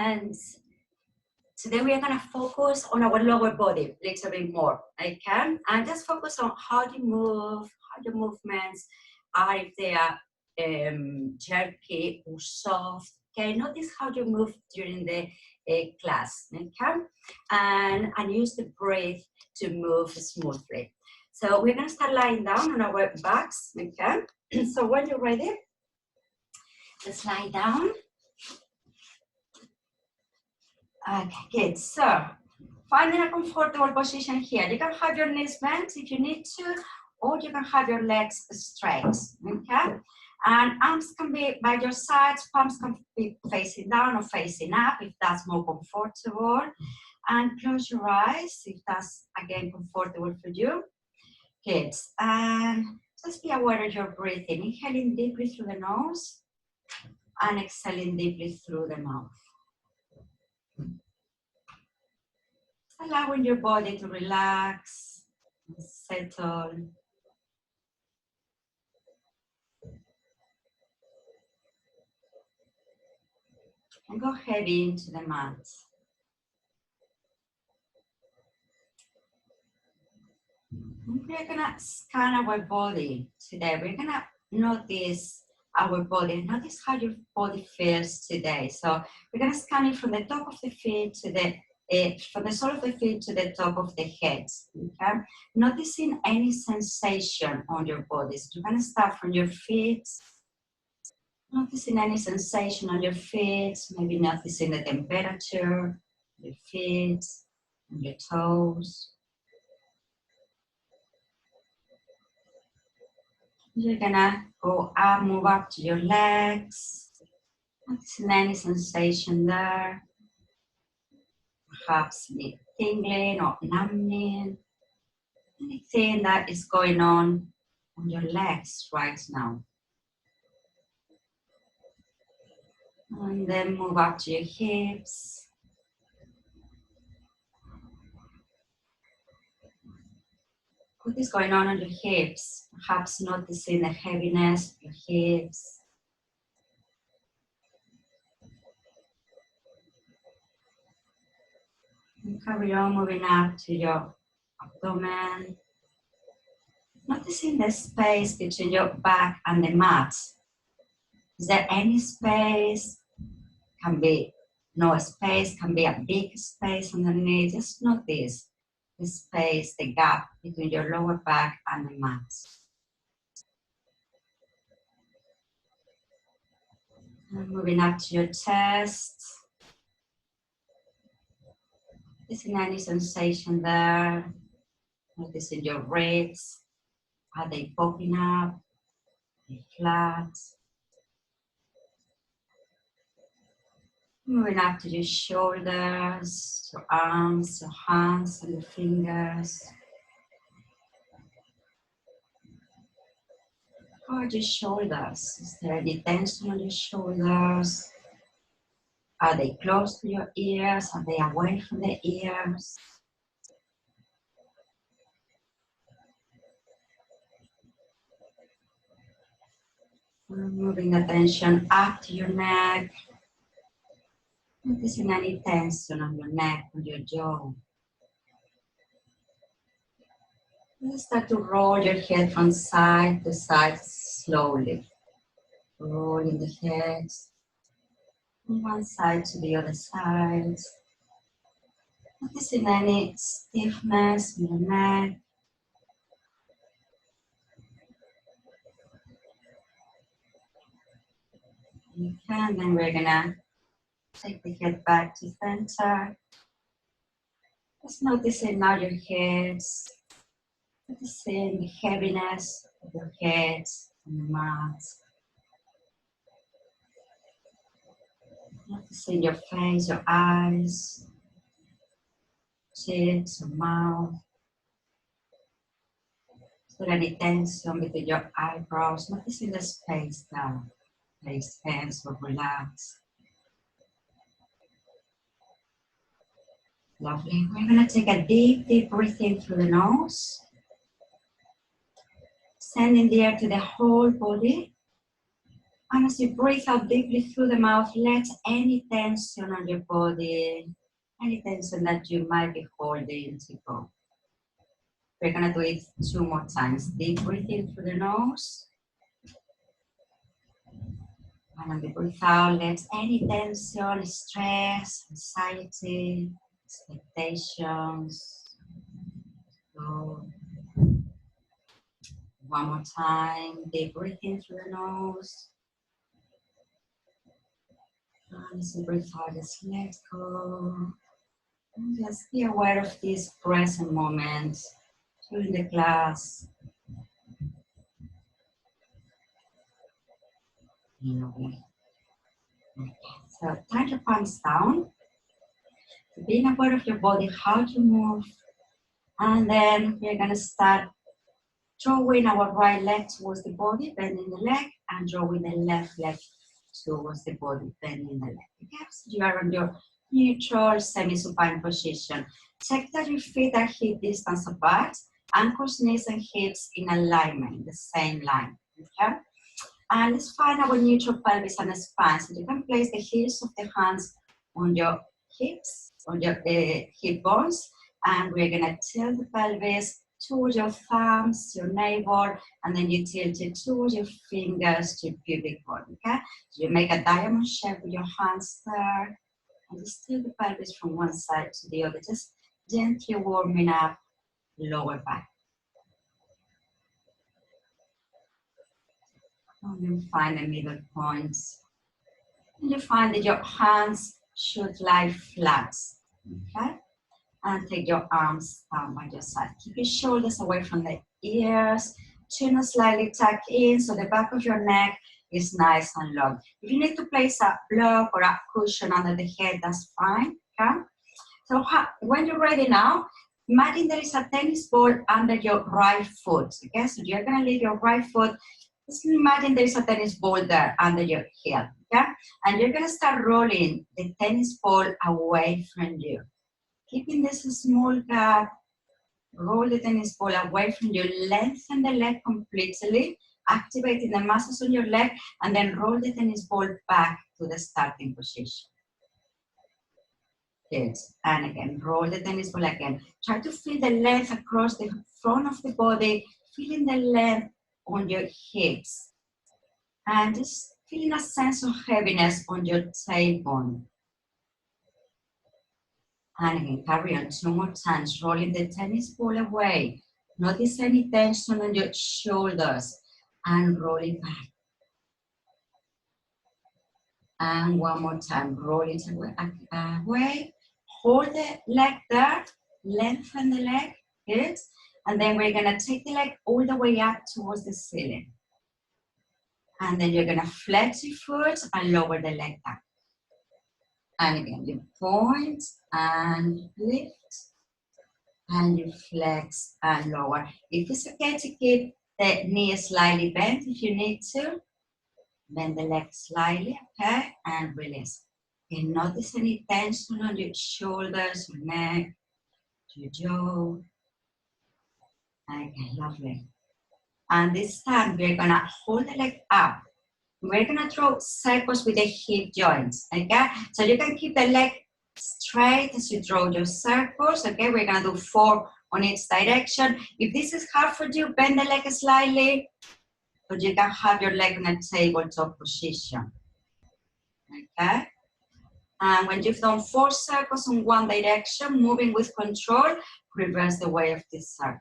And today we are going to focus on our lower body a little bit more, okay? And just focus on how you move, how your movements are, if they are jerky or soft. Okay, notice how you move during the class, okay? And use the breath to move smoothly. So we're going to start lying down on our backs, okay? So when you're ready, just lie down. Okay, good. So finding a comfortable position here. You can have your knees bent if you need to, or you can have your legs straight, okay? And arms can be by your sides, palms can be facing down or facing up if that's more comfortable. And close your eyes if that's, again, comfortable for you. Good. And just be aware of your breathing. Inhaling deeply through the nose and exhaling deeply through the mouth. Allowing your body to relax, settle. And go heavy into the mat. We're gonna scan our body today. We're gonna notice our body. Notice how your body feels today. So we're gonna scan it from the top of the feet to the from the sole of the feet to the top of the head. Okay, noticing any sensation on your bodies. You're gonna start from your feet. Noticing any sensation on your feet. Maybe noticing the temperature of your feet, and your toes. You're gonna go up, move up to your legs. Noticing any sensation there. Perhaps any tingling or numbing. Anything that is going on your legs right now. And then move up to your hips. What is going on your hips? Perhaps noticing the heaviness of your hips. And carry on moving up to your abdomen. Noticing the space between your back and the mat. Is there any space? Can be no space, can be a big space underneath. Just notice the space, the gap between your lower back and the mat. And moving up to your chest. Noticing any sensation there. Noticing your ribs. Are they popping up? Are they flat? Moving up to your shoulders, your arms, your hands, and your fingers. How are your shoulders? Is there any tension on your shoulders? Are they close to your ears? Are they away from the ears? Moving the tension up to your neck. Noticing any tension on your neck or your jaw. And start to roll your head from side to side slowly. Rolling the head from one side to the other side. Noticing any stiffness in your neck. And then we're gonna take the head back to center. Just noticing now your head. Noticing the heaviness of your head on the mat. Noticing your face, your eyes, cheeks, your mouth. Is there any tension between your eyebrows? Noticing the space there. Place hands or relax. Lovely. We're going to take a deep, deep breath in through the nose. Sending the air to the whole body. And as you breathe out deeply through the mouth, let any tension on your body, any tension that you might be holding to go. We're gonna do it 2 more times. Deep breathing through the nose. And on the breath out, let any tension, stress, anxiety, expectations go. One more time. Deep breathing through the nose. And as you breathe out, just let go. And just be aware of this present moment during the class. Lovely. Okay. So turn your palms down. So being aware of your body, how you move. And then we're going to start drawing our right leg towards the body, bending the leg, and drawing the left leg towards the body, bending the leg. Okay? So you are on your neutral semi-supine position. Check that your feet are hip distance apart, ankles, knees, and hips in alignment, the same line. Okay? And let's find our neutral pelvis and spine. So you can place the heels of the hands on your hips, on your hip bones, and we're gonna tilt the pelvis towards your thumbs, your navel, and then you tilt it towards your fingers to your pubic bone, okay? So you make a diamond shape with your hands there, and just tilt the pelvis from one side to the other, just gently warming up lower back. And then find the middle points. And you find that your hands should lie flat, okay? And take your arms down by your side. Keep your shoulders away from the ears. Chin slightly tuck in so the back of your neck is nice and long. If you need to place a block or a cushion under the head, that's fine, okay? So when you're ready now, imagine there is a tennis ball under your right foot, okay? So you're gonna leave your right foot. Just imagine there is a tennis ball there under your heel, okay? And you're gonna start rolling the tennis ball away from you. Keeping this small gap, roll the tennis ball away from you, lengthen the leg completely, activating the muscles on your leg, and then roll the tennis ball back to the starting position. Good. And again, roll the tennis ball again. Try to feel the length across the front of the body, feeling the length on your hips, and just feeling a sense of heaviness on your tailbone. And again, carry on 2 more times, rolling the tennis ball away. Notice any tension on your shoulders and roll it back. And one more time, roll it away. Hold the leg there, lengthen the leg, good. And then we're gonna take the leg all the way up towards the ceiling. And then you're gonna flex your foot and lower the leg down. And again, you point and lift. And you flex and lower. If it's okay to keep the knee slightly bent, if you need to, bend the leg slightly, okay, and release. And notice any tension on your shoulders, your neck, your jaw. Okay, lovely. And this time we're gonna hold the leg up. We're gonna draw circles with the hip joints, okay? So you can keep the leg straight as you draw your circles, okay? We're gonna do 4 on each direction. If this is hard for you, bend the leg slightly, but you can have your leg in a tabletop position, okay? And when you've done 4 circles in one direction, moving with control, reverse the way of this circle.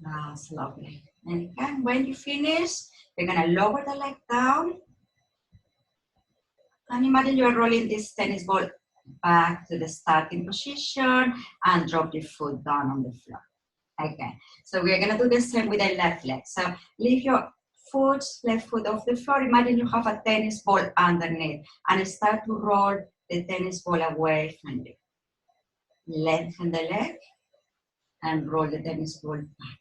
That's lovely. And again, when you finish, you're gonna lower the leg down. And imagine you're rolling this tennis ball back to the starting position and drop your foot down on the floor. Okay, so we're gonna do the same with the left leg. So leave your left foot off the floor. Imagine you have a tennis ball underneath and start to roll the tennis ball away from you. Lengthen the leg and roll the tennis ball back.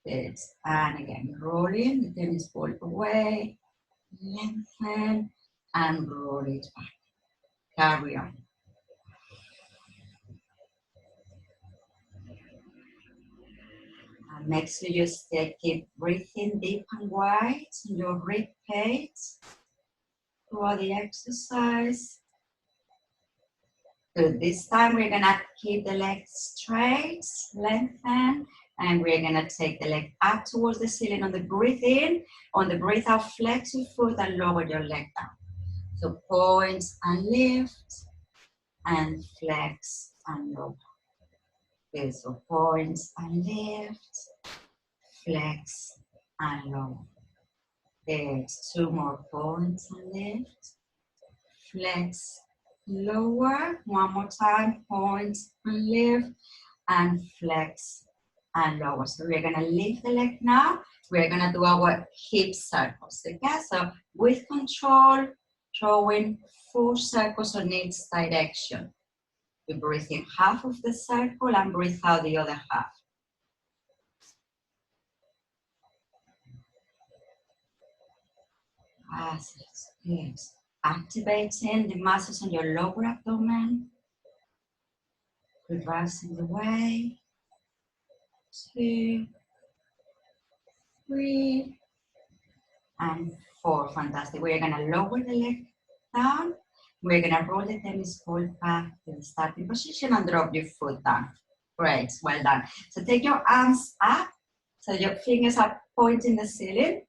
Good. And again, rolling the tennis ball away, lengthen, and roll it back. Carry on. And make sure you keep breathing deep and wide in your rib cage throughout the exercise. Good. This time we're gonna keep the legs straight, lengthen, and we're gonna take the leg up towards the ceiling on the breathe in. On the breathe out, flex your foot and lower your leg down. So point and lift, and flex and lower. Okay, so point and lift, flex and lower. Good. 2 more points and lift, flex, lower. 1 more time, point and lift, and flex and lower. So we're gonna lift the leg now. We're gonna do our hip circles, okay? So with control, drawing 4 circles on each direction. You breathe in half of the circle and breathe out the other half. Good. Activating the muscles on your lower abdomen. Reversing the way. 2, 3, and 4. Fantastic. We're gonna lower the leg down. We're gonna roll the tennis ball back to the starting position and drop your foot down. Great, well done. So take your arms up, so your fingers are pointing the ceiling.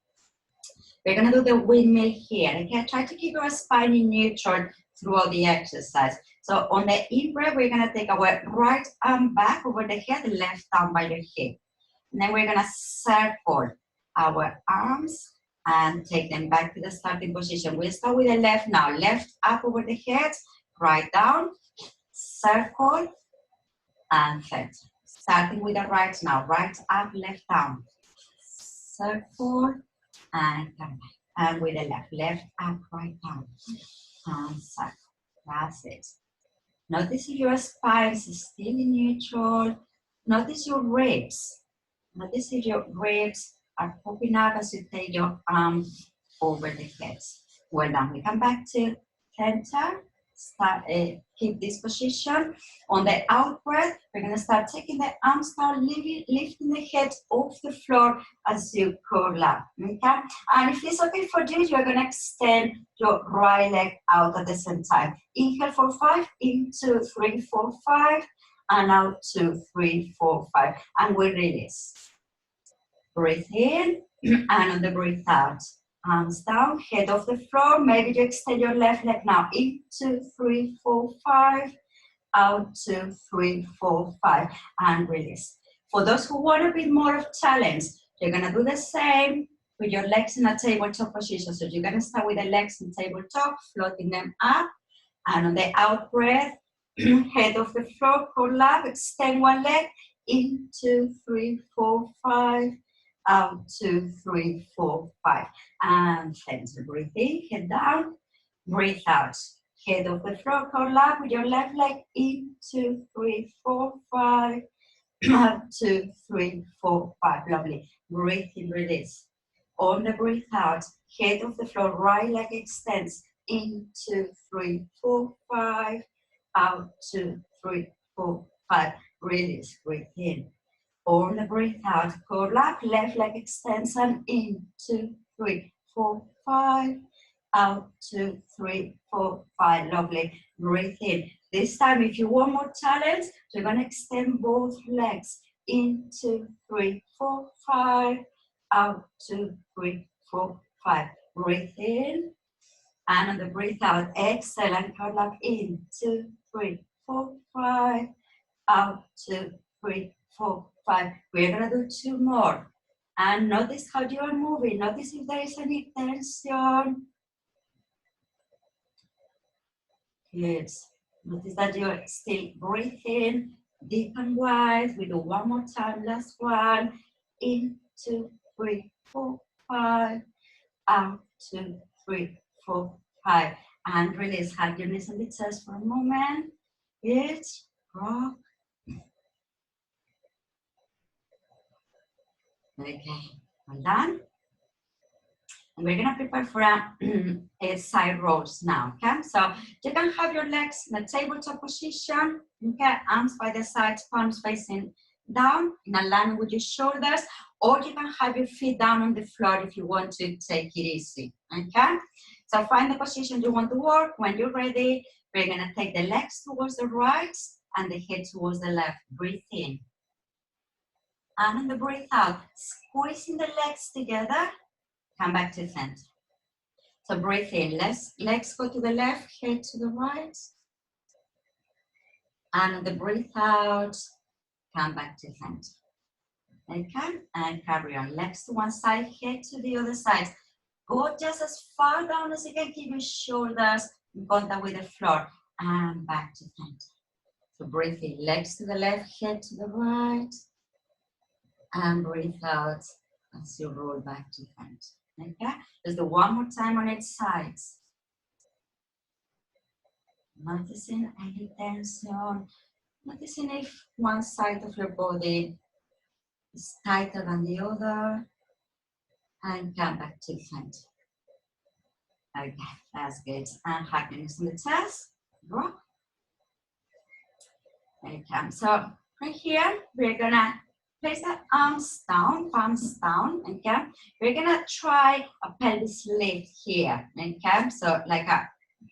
We're gonna do the windmill here, okay? Try to keep your spine in neutral throughout the exercise. So on the in-breath, we're gonna take our right arm back over the head, left arm by your hip. And then we're gonna circle our arms and take them back to the starting position. We'll start with the left now. Left up over the head, right down, circle, and center. Starting with the right now. Right up, left down. Circle, and come back. And with the left. Left up, right down. And circle. That's it. Notice if your spine is still in neutral. Notice your ribs. Notice if your ribs are popping up as you take your arm over the head. Well done. We come back to center. Start, keep this position. On the out breath, we're going to start taking the arms down, lifting the head off the floor as you curl up. Okay? And if it's okay for you, you're going to extend your right leg out at the same time. Inhale for 5, in 2, 3, 4, 5, and out 2, 3, 4, 5. And we release. Breathe in, and on the breathe out. Arms down, head off the floor. Maybe you extend your left leg now. In 2, 3, 4, 5. Out 2, 3, 4, 5. And release. For those who want a bit more of challenge, you're going to do the same with your legs in a tabletop position. So you're going to start with the legs in tabletop, floating them up. And on the out breath, head off the floor, curl up, extend one leg. In 2, 3, 4, 5. Out 2, 3, 4, 5. And center. Breathe in, head down, breathe out. Head off the floor, curl up with your left leg. In 2, 3, 4, 5. Out 2, 3, 4, 5. Lovely. Breathe in, release. On the breathe out, head off the floor, right leg extends. In 2, 3, 4, 5. Out 2, 3, 4, 5. Release. Breathe in. On the breathe out, curl up, left leg extends, and in 2, 3, 4, 5. Out 2, 3, 4, 5. Lovely. Breathe in. This time, if you want more challenge, you're going to extend both legs. In 2, 3, 4, 5. Out 2, 3, 4, 5. Breathe in. And on the breathe out, exhale and curl up. In 2, 3, 4, 5. Out 2, 3, 4, 5. We're going to do 2 more. And notice how you are moving. Notice if there is any tension. Good. Notice that you're still breathing deep and wide. We do 1 more time. Last one. In 2, 3, 4, 5. Out 2, 3, 4, 5. And release. Hug your knees on the chest for a moment. Good. Rock. Okay, well done. And we're gonna prepare for a side rolls now, okay? So you can have your legs in a tabletop position, okay? Arms by the sides, palms facing down in alignment with your shoulders, or you can have your feet down on the floor if you want to take it easy, okay? So find the position you want to work. When you're ready, we're gonna take the legs towards the right and the head towards the left. Breathe in. And on the breathe out, squeezing the legs together, come back to center. So breathe in, legs go to the left, head to the right. And on the breathe out, come back to center. Okay, and carry on. Legs to one side, head to the other side. Go just as far down as you can, keep your shoulders in contact with the floor. And back to center. So breathe in, legs to the left, head to the right. And breathe out as you roll back to center. Okay, let's do one more time on each side. Noticing any tension, noticing if one side of your body is tighter than the other, and come back to center. Okay, that's good. And happiness in the chest, rock. Okay, so right here, we're gonna place the arms down, palms down, okay? We're gonna try a pelvis lift here, okay? So like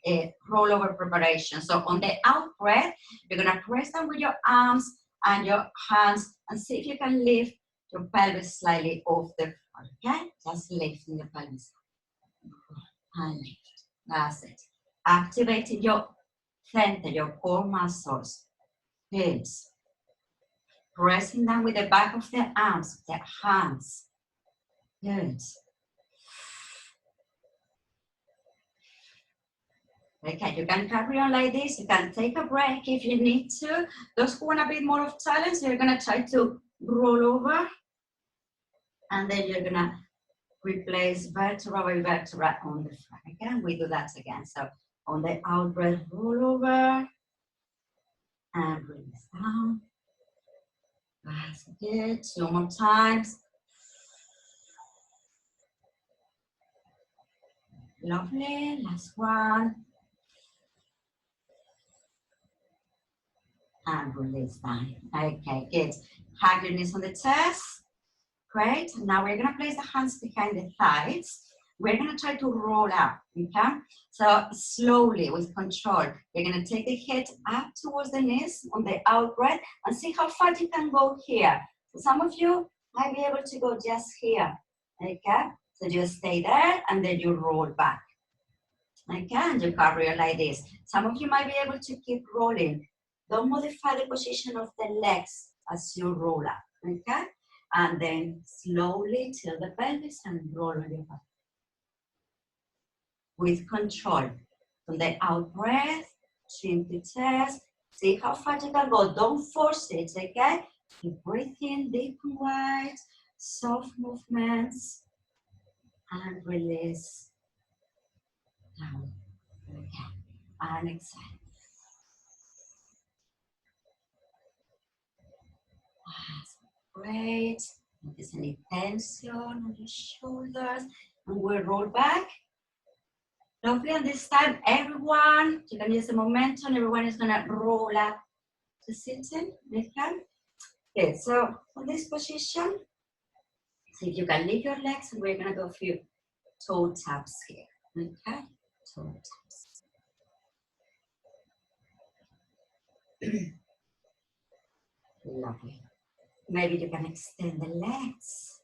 a rollover preparation. So on the out breath, you're gonna press down with your arms and your hands and see if you can lift your pelvis slightly off the floor, okay? Just lifting the pelvis. And lift. That's it. Activating your center, your core muscles. Good. Pressing down with the back of the arms, the hands. Good. Okay, you can carry on like this. You can take a break if you need to. Those who want a bit more of challenge, you're gonna try to roll over. And then you're gonna replace vertebra by vertebra on the front. Again, we do that again. So on the out breath, roll over. And release down. That's good. 2 more times. Lovely. Last one. And release down. Okay, good. Have your knees on the chest. Great. Now we're going to place the hands behind the thighs. We're going to try to roll up, okay? So slowly, with control, you're going to take the head up towards the knees on the out breath and see how far you can go here. So some of you might be able to go just here, okay? So you stay there and then you roll back, okay? And you carry on like this. Some of you might be able to keep rolling. Don't modify the position of the legs as you roll up, okay? And then slowly tilt the pelvis and roll on your back. With control. From the out breath, chin to chest. See how far you can go. Don't force it, okay? Keep breathing deep and wide. Soft movements. And release down. Okay. And exhale. That's great. Notice any tension on your shoulders. And we'll roll back. Lovely, and this time everyone, you can use the momentum, everyone is gonna roll up to sitting, okay? Okay, so on this position, see if you can lift your legs, and we're gonna do a few toe taps here, okay? Toe taps. Lovely. Maybe you can extend the legs.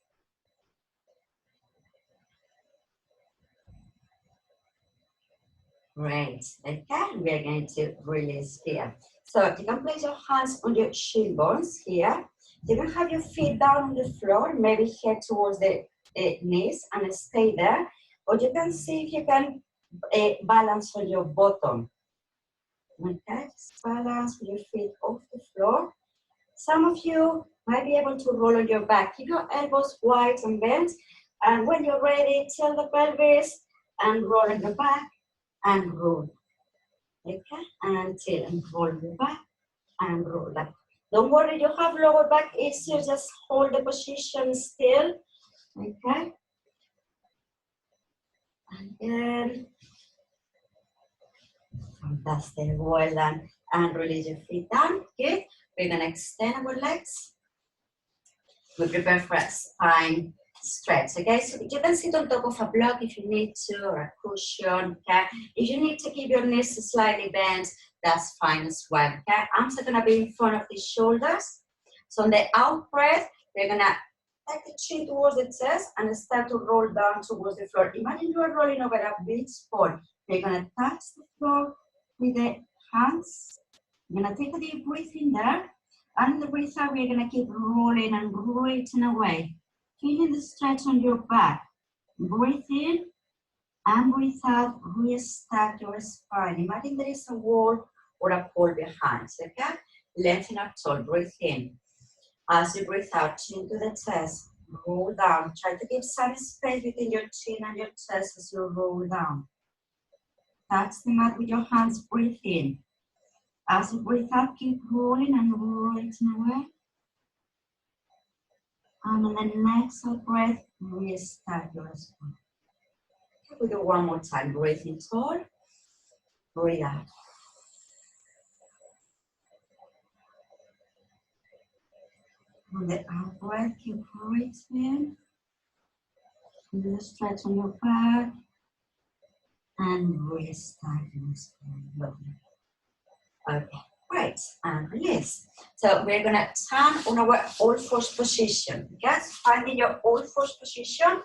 Great, okay, we are going to release here. So you can place your hands on your shin bones here. You can have your feet down on the floor, maybe head towards the knees and stay there. Or you can see if you can balance on your bottom. Okay, just balance with your feet off the floor. Some of you might be able to roll on your back. Keep your elbows wide and bent. And when you're ready, tilt the pelvis and roll on your back. And roll, okay? And tilt and roll your back and roll back. Don't worry, you have lower back issue, just hold the position still, okay? And then, fantastic, well done. And release your feet down, good. We're gonna extend our legs we prepare for a spine stretch. Okay, so you can sit on top of a block if you need to, or a cushion. Okay, if you need to keep your knees slightly bent, that's fine as well. Okay, arms are gonna be in front of the shoulders. So on the out breath, we're gonna take the chin towards the chest and start to roll down towards the floor. Imagine you are rolling over a beach ball. You're gonna touch the floor with the hands. You're gonna take a deep breath in there. And the breath out, we're gonna keep rolling and rotating away. Feeling the stretch on your back. Breathe in and breathe out. Restart your spine. Imagine there is a wall or a pole behind. Okay? Lengthen up tall. Breathe in. As you breathe out, chin to the chest. Roll down. Try to keep some space between your chin and your chest as you roll down. Touch the mat with your hands. Breathe in. As you breathe out, keep rolling and rotating away. And on the next breath, restart your spine. We do one more time. Breathe in tall. Breathe out. On the out breath, keep breathing. Feel the stretch on your back. And restart your spine. Lovely. Okay, great. And release. So we're going to turn on our all fours position. Okay, finding your all fours position.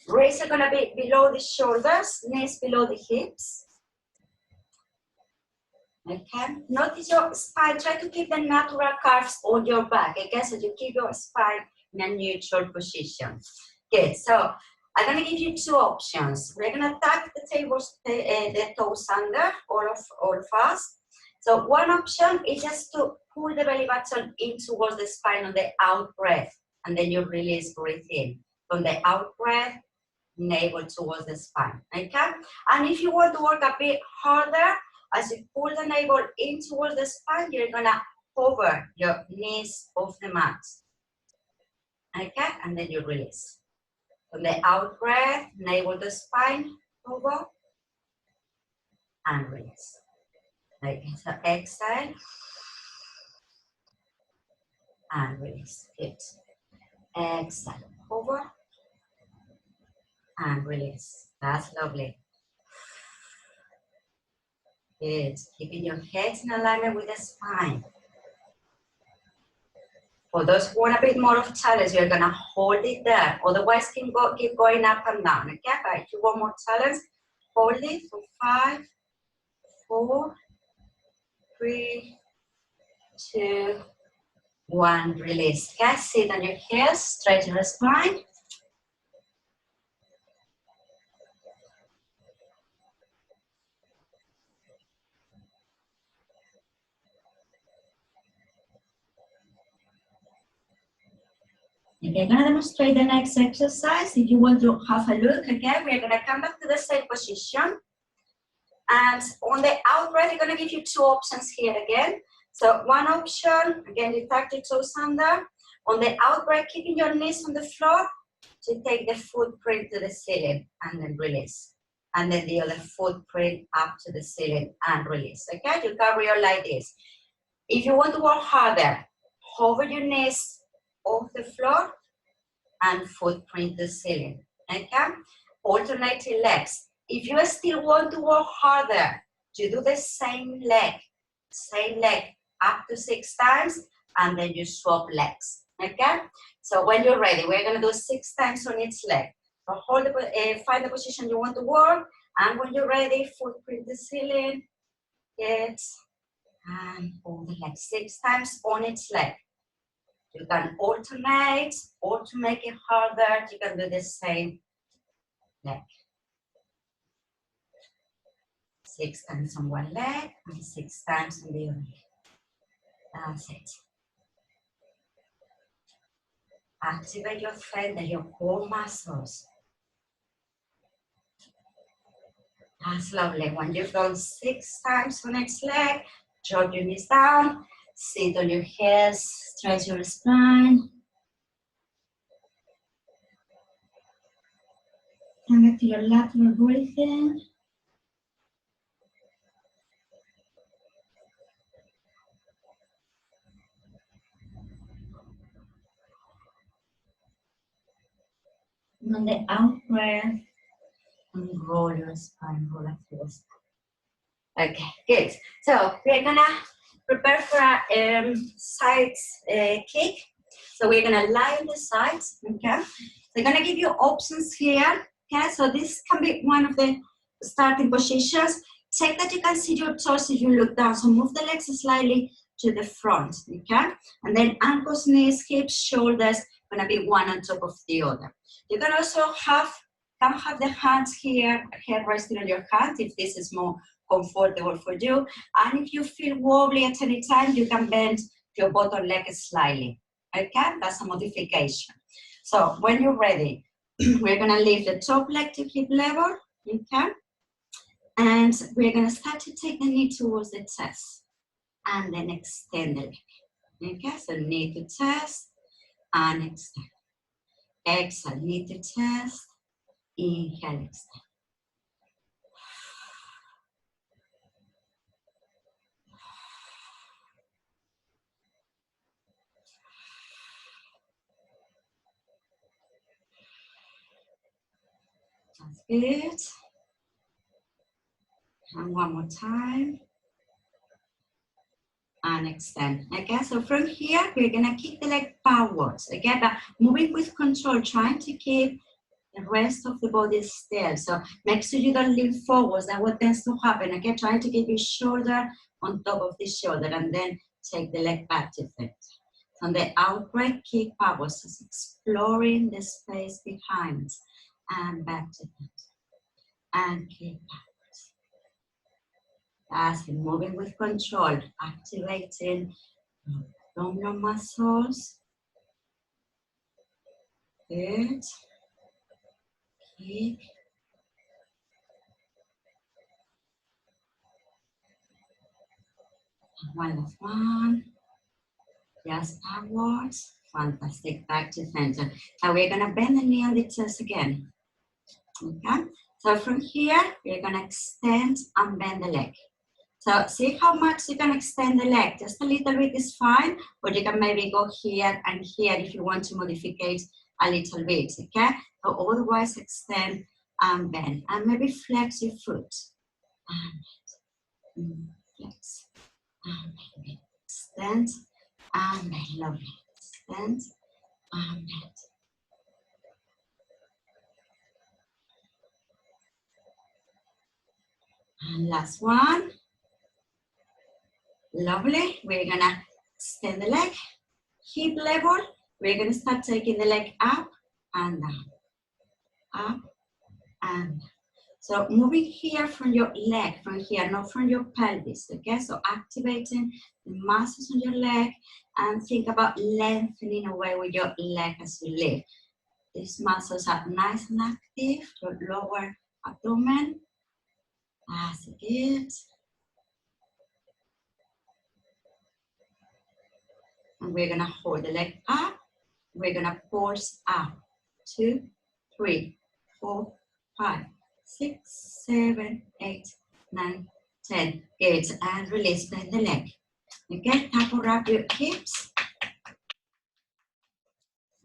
Raise are going to be below the shoulders, knees below the hips. Okay, notice your spine. Try to keep the natural curves on your back. Okay, so you keep your spine in a neutral position. Good. So I'm going to give you two options. We're going to tuck the toes under, all of us. So one option is just to pull the belly button in towards the spine on the out breath, and then you release, breathe in. From the out breath, navel towards the spine. Okay, and if you want to work a bit harder, as you pull the navel in towards the spine, you're gonna hover your knees off the mat. Okay, and then you release. From the out breath, navel to spine, hover, and release. Okay, so exhale, and release. Good. Exhale, hover, and release. That's lovely. Good. Keeping your head in alignment with the spine. For those who want a bit more of challenge, you're gonna hold it there. Otherwise, keep going up and down. Okay, but if you want more challenge, hold it for 5, 4, 3, 2, 1. Release. Okay, sit on your heels, straighten your spine. Okay, I'm gonna demonstrate the next exercise. If you want to have a look, okay, we're gonna come back to the same position. And on the out breath, I'm gonna give you two options here again. So one option, again, you tuck your toes under. On the out breath, keeping your knees on the floor, to take the footprint to the ceiling and then release. And then the other footprint up to the ceiling and release. Okay, you carry on like this. If you want to work harder, hover your knees off the floor and footprint the ceiling. Okay? Alternating legs. If you still want to work harder, you do the same leg up to 6 times, and then you swap legs. Okay? So when you're ready, we're gonna do 6 times on each leg. So hold find the position you want to work, and when you're ready, footprint the ceiling. Good. And hold the leg 6 times on each leg. You can alternate, or to make it harder, you can do the same leg. 6 times on one leg and 6 times on the other leg. That's it. Activate your strength and your core muscles. That's lovely. When you've done 6 times on each leg, drop your knees down, sit on your heels, stretch your spine. Come back to your lateral breathing. And on the out breath, roll your spine, roll up through the spine. Okay, good. So we're gonna prepare for a side kick. So we're gonna lie on the sides, okay? They're gonna give you options here, okay? So this can be one of the starting positions. Check that you can see your toes if you look down. So move the legs slightly to the front, okay? And then ankles, knees, hips, shoulders, gonna be one on top of the other. You can also have the hands here, head resting on your hand if this is more comfortable for you. And if you feel wobbly at any time, you can bend your bottom leg slightly, okay? That's a modification. So when you're ready, we're gonna lift the top leg to hip level, okay? And we're gonna start to take the knee towards the chest and then extend the leg, okay? So knee to chest and extend. Exhale, knee to chest, inhale, extend. That's good. And one more time. And extend. Okay, so from here, we're gonna kick the leg backwards. Okay, but moving with control, trying to keep the rest of the body still. So make sure you don't lean forwards. That's what tends to happen. Okay, trying to keep your shoulder on top of the shoulder and then take the leg back to front. On the out breath, kick backwards, just exploring the space behind and back to front. And kick backwards. That's it, moving with control, activating abdominal muscles. Good. Kick. One last one. Just upwards. Fantastic. Back to center. Now we're gonna bend the knee on the chest again. Okay. So from here, we're gonna extend and bend the leg. So see how much you can extend the leg. Just a little bit is fine, or you can maybe go here and here if you want to modify a little bit, okay? So otherwise extend and bend. And maybe flex your foot. And flex. And bend. Extend and bend. Lovely. Extend and bend. And last one. Lovely. We're gonna extend the leg, hip level. We're gonna start taking the leg up and down, up and down. So moving here from your leg, from here, not from your pelvis, okay? So activating the muscles on your leg and think about lengthening away with your leg as you lift. These muscles are nice and active, your lower abdomen. That's good. And we're gonna hold the leg up. We're gonna pulse up. 2, 3, 4, 5, 6, 7, 8, 9, 10. Good. And release, bend the leg. Okay, tackle up your hips.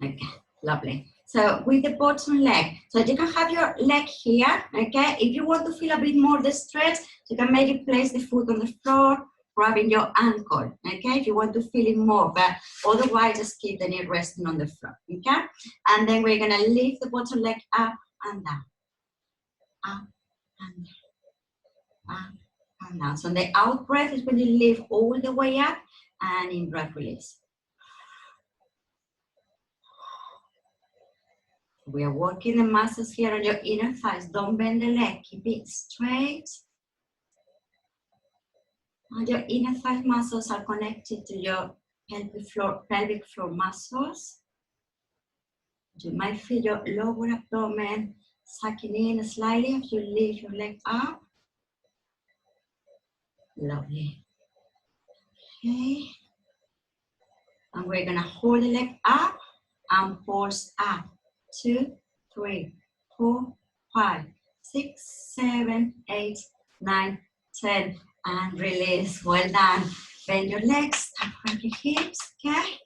Okay, lovely. So with the bottom leg, so you can have your leg here, okay? If you want to feel a bit more the stretch, you can maybe place the foot on the floor, grabbing your ankle, okay? If you want to feel it more, but otherwise just keep the knee resting on the floor, okay? And then we're gonna lift the bottom leg up and down, up and down, up and down. So the out breath is when you lift all the way up, and in breath release. We are working the muscles here on your inner thighs. Don't bend the leg, keep it straight. And your inner thigh muscles are connected to your pelvic floor muscles. You might feel your lower abdomen sucking in slightly as you lift your leg up. Lovely. Okay. And we're gonna hold the leg up and pulse up. 2, 3, 4, 5, 6, 7, 8, 9, 10. And release. Well done. Bend your legs, tap your hips, okay?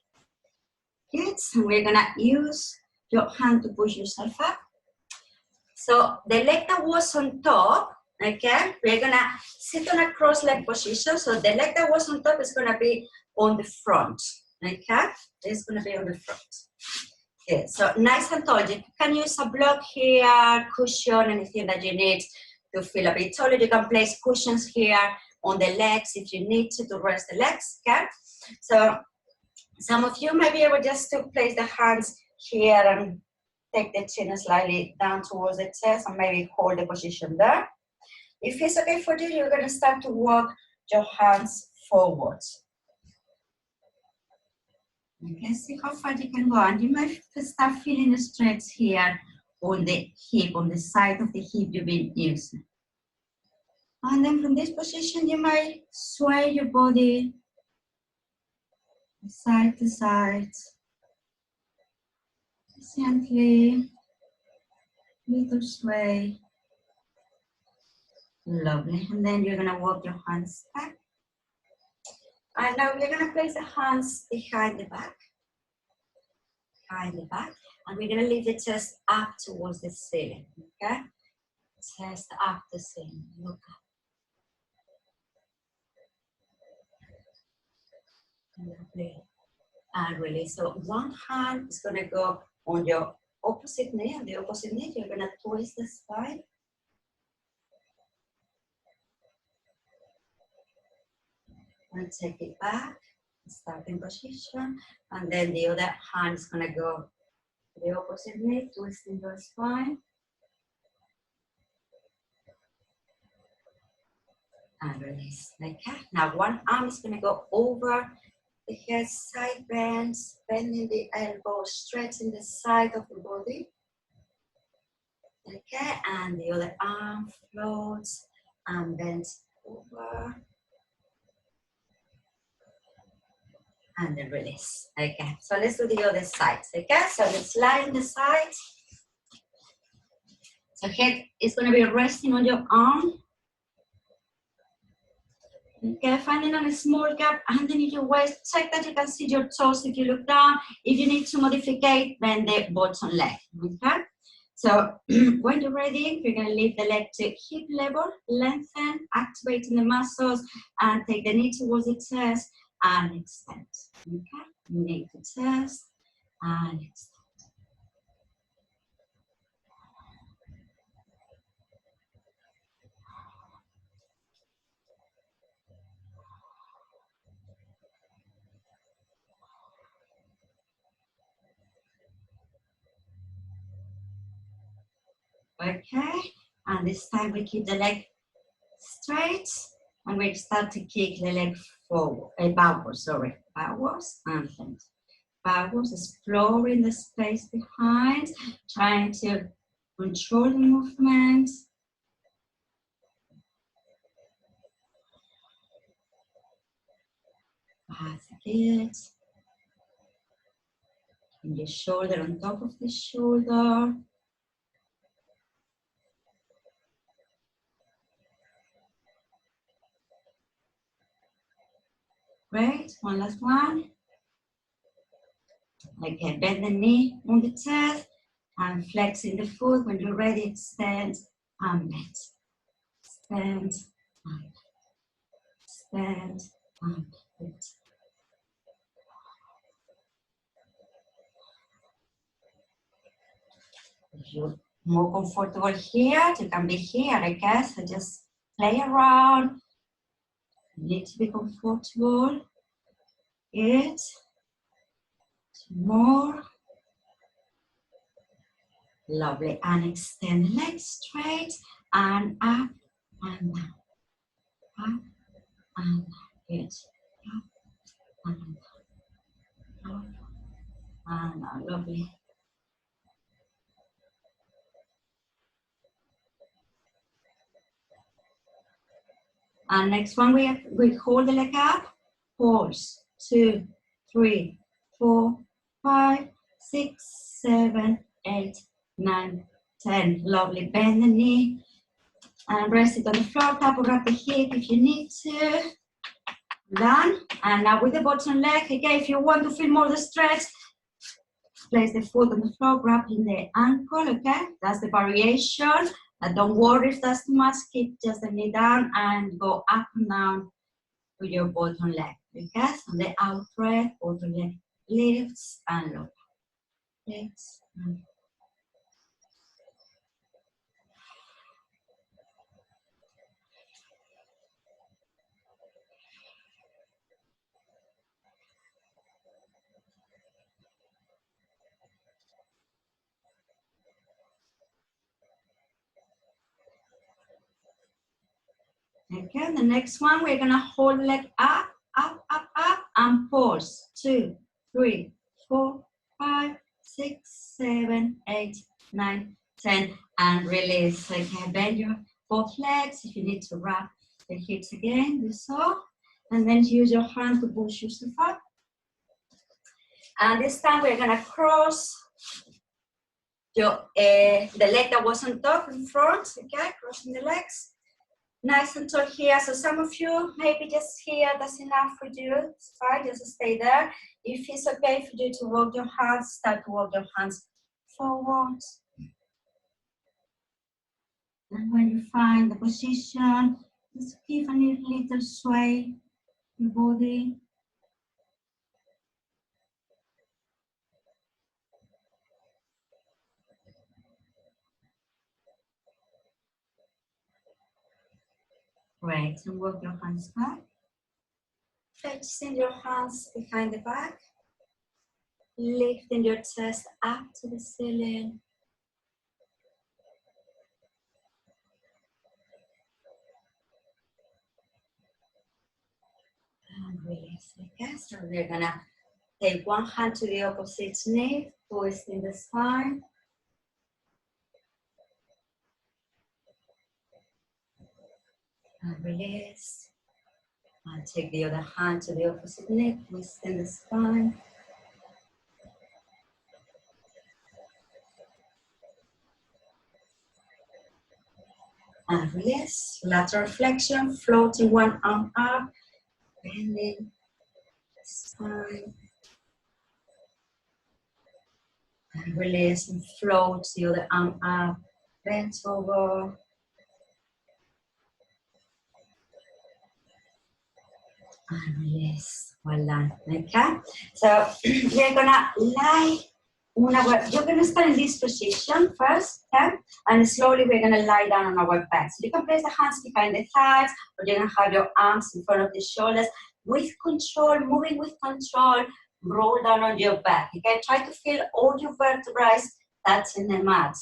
Good. And we're gonna use your hand to push yourself up. So the leg that was on top, okay, we're gonna sit on a cross leg position. So the leg that was on top is gonna be on the front, okay? It's gonna be on the front. Okay, so nice and tall. You can use a block here, cushion, anything that you need to feel a bit taller. You can place cushions here on the legs if you need to rest the legs, okay? So some of you may be able just to place the hands here and take the chin slightly down towards the chest and maybe hold the position there. If it's okay for you, you're gonna start to walk your hands forwards. Okay, see how far you can go, and you might start feeling a stretch here on the hip, on the side of the hip you've been using. And then from this position, you might sway your body side to side, gently, little sway. Lovely. And then you're gonna walk your hands back. And now we're gonna place the hands behind the back. Behind the back. And we're gonna lift the chest up towards the ceiling. Okay? Chest up the ceiling. Look up. Lovely. And release. So one hand is gonna go on your opposite knee, and the opposite knee, you're gonna twist the spine. And take it back, starting position, and then the other hand is gonna go to the opposite knee, twisting your spine. And release, like that. Now one arm is gonna go over the head, side bends, bending the elbow, stretching the side of the body. Okay, and the other arm floats and bends over. And then release. Okay, so let's do the other side. Okay, so let's lie on the side. So head is going to be resting on your arm. Okay, finding a small gap underneath your waist. Check that you can see your toes if you look down. If you need to modify, bend the bottom leg. Okay, so when you're ready, you're going to lift the leg to hip level, lengthen, activating the muscles, and take the knee towards the chest. And extend. Okay, knee to chest and extend. Okay, and this time we keep the leg straight, and we start to kick the leg forward, backwards, backwards and front. Backwards, exploring the space behind, trying to control the movement. That's good. And your shoulder on top of the shoulder. Great, one last one. Okay, bend the knee on the chest and flexing the foot. When you're ready, extend and bend. Extend and bend. Extend and bend. If you're more comfortable here, you can be here, I guess. So just play around. You need to be comfortable. Good. More. Lovely. And extend the legs straight and up and down. Up and down. Good. Up and down. Up and down. Lovely. And next one, we hold the leg up. Pulse. 2, 3, 4, 5, 6, 7, 8, 9, 10. Lovely. Bend the knee and rest it on the floor. Tap around the hip if you need to. Done. And now with the bottom leg, again, if you want to feel more the stretch, place the foot on the floor, grabbing the ankle, okay? That's the variation. Don't worry if that's too much, keep just the knee down and go up and down with your bottom leg, okay? So the out breath, bottom leg lifts and lower. Lifts and okay, the next one, we're gonna hold leg up, up, up, up, and pause. 2, 3, 4, 5, 6, 7, 8, 9, 10, and release. Okay, bend your both legs. If you need to wrap the hips again, do so. And then use your hand to push yourself up. And this time we're gonna cross your the leg that was on top in front, okay, crossing the legs. Nice and tall here. So some of you, maybe just here, that's enough for you. It's fine, just stay there. If it's okay for you to walk your hands, start to walk your hands forward. And when you find the position, just give a little sway to your body. Great, and walk your hands back. Flexing your hands behind the back. Lifting your chest up to the ceiling. And release. Okay, so we're gonna take one hand to the opposite knee, twisting the spine. And release. And take the other hand to the opposite knee, twisting the spine. And release. Lateral flexion, floating one arm up, bending the spine. And release and float the other arm up, bend over. And release. Well done. Okay. So we're gonna lie. You're gonna stand in this position first, okay? And slowly we're gonna lie down on our back. So you can place the hands behind the thighs, or you're gonna have your arms in front of the shoulders. With control, moving with control, roll down on your back. Okay, try to feel all your vertebrae touching the mat,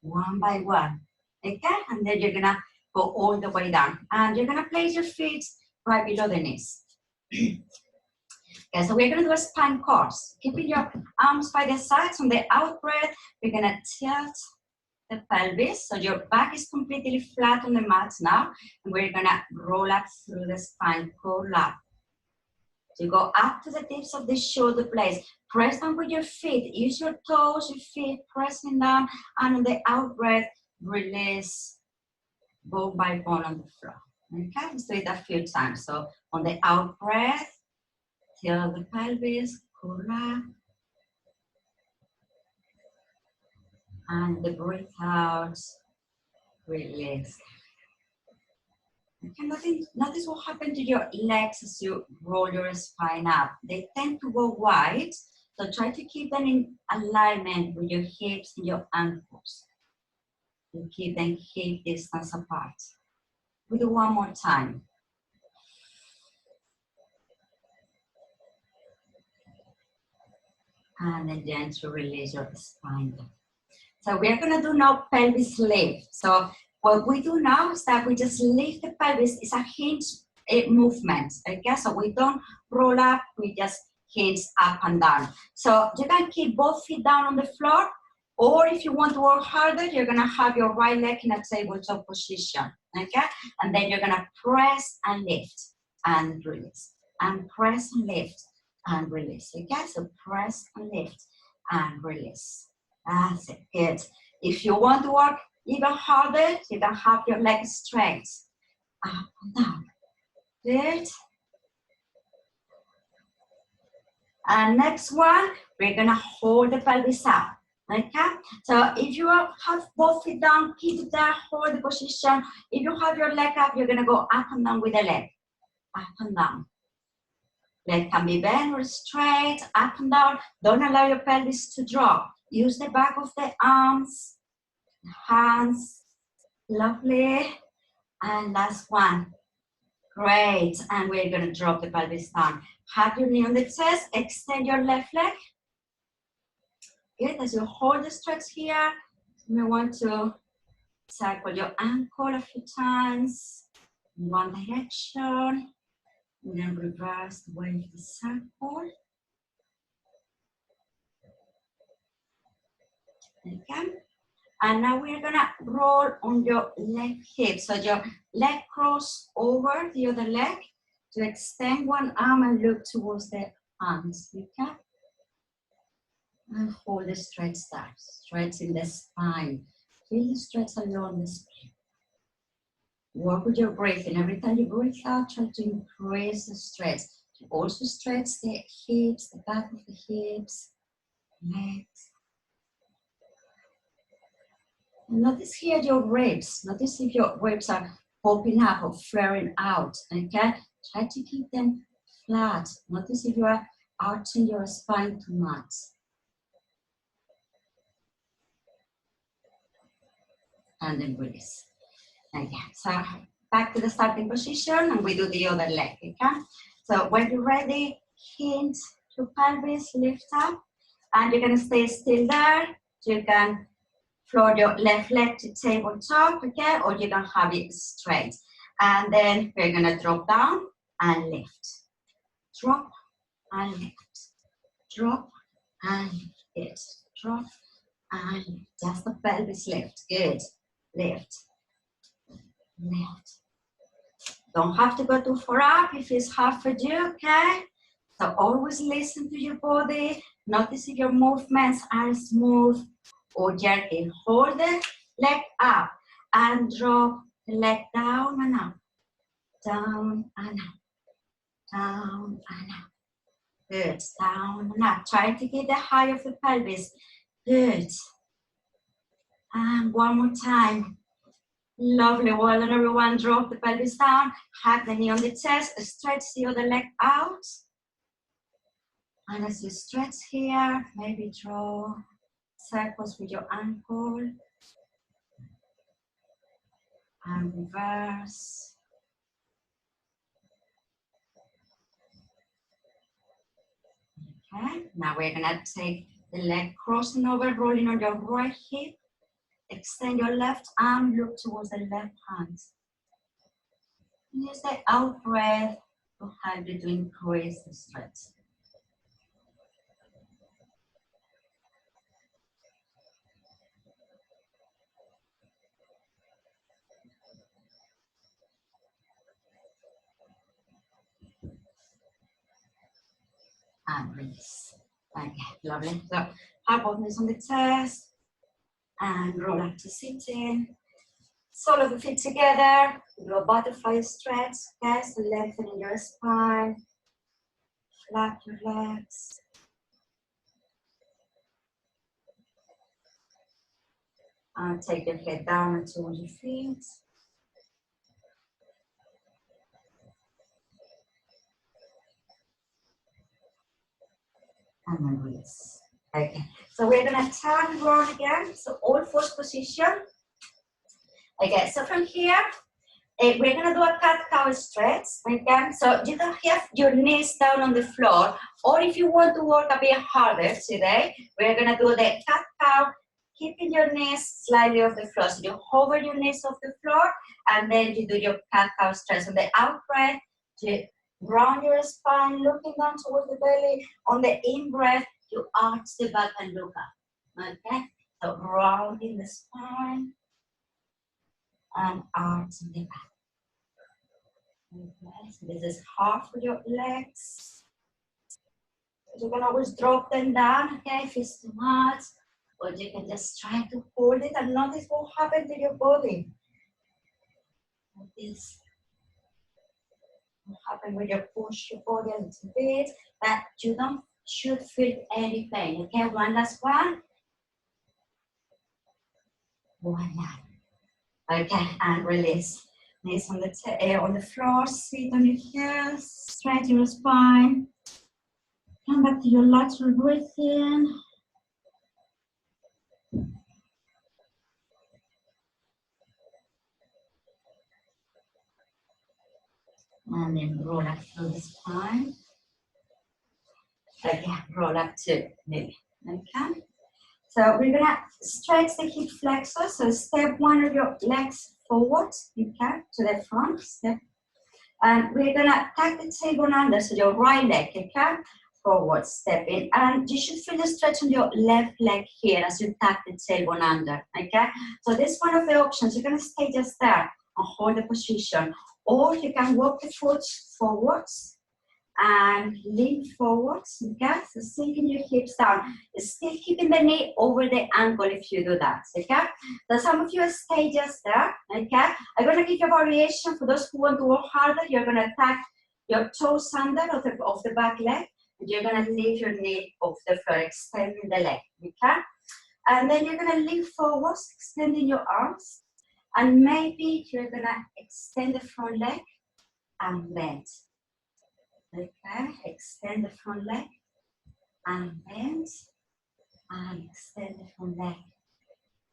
one by one. Okay, and then you're gonna go all the way down. And you're gonna place your feet right below the knees. Okay, so we're gonna do a spine course. Keeping your arms by the sides. On the out breath, we're gonna tilt the pelvis, so your back is completely flat on the mat now, and we're gonna roll up through the spine, curl up. So you go up to the tips of the shoulder blades, press down with your feet, use your toes, your feet pressing down, and on the out breath, release bone by bone on the floor. Okay, let's do it a few times. So on the out breath, tilt the pelvis, curl up, and the breath out, release. Okay, notice what happened to your legs as you roll your spine up. They tend to go wide, so try to keep them in alignment with your hips and your ankles. You keep them hip distance apart. We'll do one more time. And then gently release your spine down. So we're gonna do now pelvis lift. So what we do now is that we just lift the pelvis. It's a hinge movement, okay? So we don't roll up, we just hinge up and down. So you can keep both feet down on the floor, or if you want to work harder, you're gonna have your right leg in a tabletop position, okay? And then you're gonna press and lift and release, and press and lift and release, okay? So press and lift and release. That's it, good. If you want to work even harder, you can have your legs straight, up and down. Good. And next one, we're gonna hold the pelvis up. Okay, so if you have both feet down, keep it there, hold the position. If you have your leg up, you're gonna go up and down with the leg, up and down. Leg can be bent or straight, up and down. Don't allow your pelvis to drop. Use the back of the arms, hands, lovely. And last one, great. And we're gonna drop the pelvis down. Have your knee on the chest, extend your left leg. Good, as you hold the stretch here, you may want to circle your ankle a few times in one direction, and then reverse the way of the circle. Okay, and now we're gonna roll on your left hip, so your leg cross over the other leg to extend one arm and look towards the hands. Okay, and hold the stretch there, stretch in the spine. Feel the stretch along the spine. Work with your breathing. Every time you breathe out, try to increase the stretch. You also stretch the hips, the back of the hips, legs. And notice here your ribs. Notice if your ribs are popping up or flaring out. Okay? Try to keep them flat. Notice if you are arching your spine too much. And then release. Okay, so back to the starting position and we do the other leg, okay? So when you're ready, hinge your pelvis, lift up, and you're gonna stay still there. You can floor your left leg to tabletop, okay? Or you can have it straight. And then we're gonna drop down and lift. Drop and lift. Drop and lift. Drop and lift. Just the pelvis lift, good. Lift. Lift. Don't have to go too far up if it's hard for you, okay? So always listen to your body. Notice if your movements are smooth or jerky. Hold the leg up and drop the leg down and up. Down and up. Down and up. Good. Down and up. Try to get the height of the pelvis. Good. And one more time. Lovely. Well done, everyone. Drop the pelvis down. Have the knee on the chest. Stretch the other leg out. And as you stretch here, maybe draw circles with your ankle. And reverse. Okay. Now we're going to take the leg crossing over, rolling on your right hip. Extend your left arm, look towards the left hand. Use the out breath to help you to increase the stretch. And release. Okay, lovely. So, have both knees on the chest and roll up to sitting. Sole of the feet together. Do a butterfly stretch. Okay, so lengthening your spine. Flat your legs. And take your head down and towards your feet. And then release. Okay, so we're gonna turn round again. So all fours position. Okay, so from here, we're gonna do a cat-cow stretch. Okay, so you can have your knees down on the floor, or if you want to work a bit harder today, we're gonna do the cat-cow, keeping your knees slightly off the floor. So you hover your knees off the floor, and then you do your cat-cow stretch. On the out breath, you round your spine, looking down towards the belly. On the in breath, you arch the back and look up. Okay, so rounding the spine and arching the back. Okay, so this is hard for your legs. You can always drop them down, okay, if it's too much. Or you can just try to hold it and notice what happens to your body. Notice what happens when you push your body a little bit, but you don't Should feel any pain. Okay, one last one. Voila. Okay, and release. Knees on the floor, sit on your heels, straighten your spine. Come back to your lateral breathing. And then roll up through the spine. Okay, roll up to knee. Okay. So we're gonna stretch the hip flexor. So step one of your legs forward, okay, to the front. Step. And we're gonna tuck the tailbone under, so your right leg, okay, forward, step in. And you should feel the stretch on your left leg here as you tuck the tailbone under, okay? So this is one of the options. You're gonna stay just there and hold the position. Or you can walk the foot forwards and lean forwards, okay? So sinking your hips down. Still keeping the knee over the ankle if you do that, okay? So some of you stay just there, okay? I'm gonna give you a variation for those who want to work harder. You're gonna tuck your toes under of the back leg, and you're gonna leave your knee off the floor, extending the leg, okay? And then you're gonna lean forwards, extending your arms, and maybe you're gonna extend the front leg and bend. Okay, extend the front leg and bend, and extend the front leg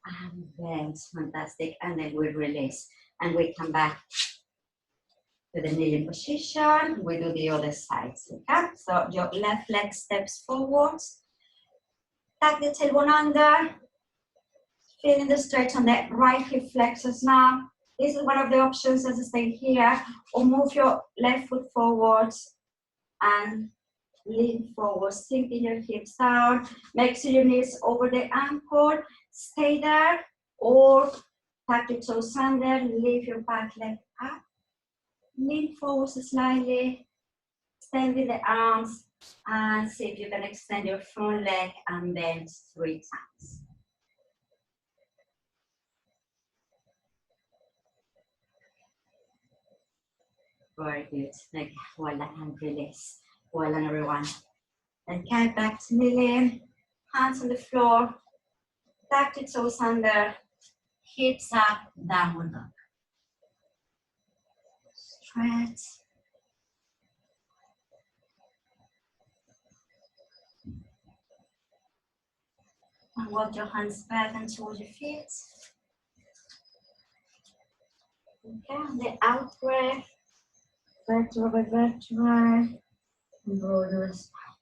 and bend. Fantastic. And then we release and we come back to the kneeling position. We do the other side. Okay, so your left leg steps forward, tuck the tailbone under, feeling the stretch on the right hip flexors now. This is one of the options as I stay here, or move your left foot forward and lean forward, sinking your hips down. Make sure your knees over the ankle. Stay there, or tuck your toes under, lift your back leg up. Lean forward slightly, extending the arms, and see if you can extend your front leg and bend 3 times. Very good. Okay, well done, and release. Well done, everyone. Okay, back to kneeling, hands on the floor, tuck your toes under, hips up, downward dog. Stretch. And walk your hands back and towards your feet. Okay, on the out breath, vertebra by vertebra, and roll your spine.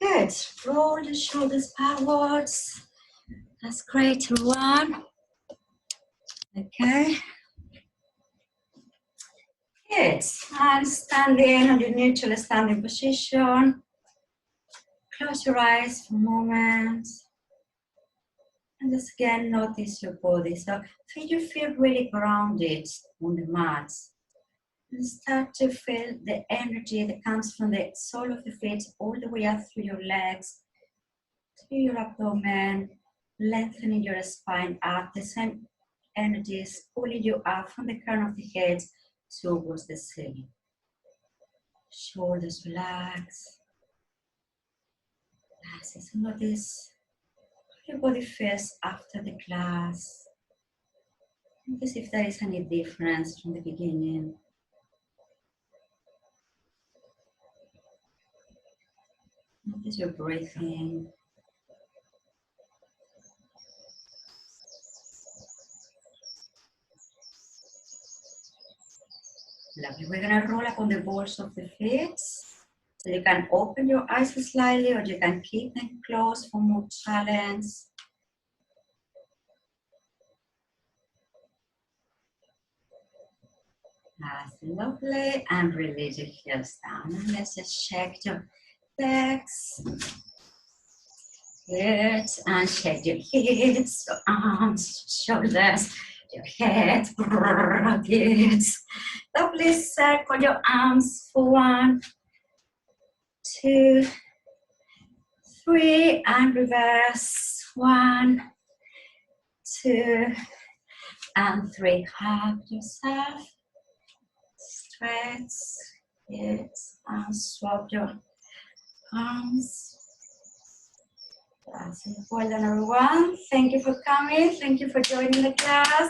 Good. Roll the shoulders backwards. That's great, everyone. Okay. Good. And standing on your neutral standing position. Close your eyes for a moment. And just again, notice your body. So you feel really grounded on the mat. And start to feel the energy that comes from the sole of the feet all the way up through your legs, through your abdomen, lengthening your spine up. The same energy is pulling you up from the crown of the head towards the ceiling. Shoulders relax. As you notice how your body feels after the class. Notice if there is any difference from the beginning. Notice your breathing. Lovely. We're going to roll up on the balls of the feet. So you can open your eyes slightly, or you can keep them closed for more challenge. That's lovely. And release your heels down. And let's just check your legs. Good. And check your hips, your arms, shoulders, your head. Good. Lovely. Circle your arms for 1, 2, 3, and reverse. 1, 2, and 3. Hug yourself. Stretch it and swap your arms. That's it. Well done, everyone. Thank you for coming. Thank you for joining the class.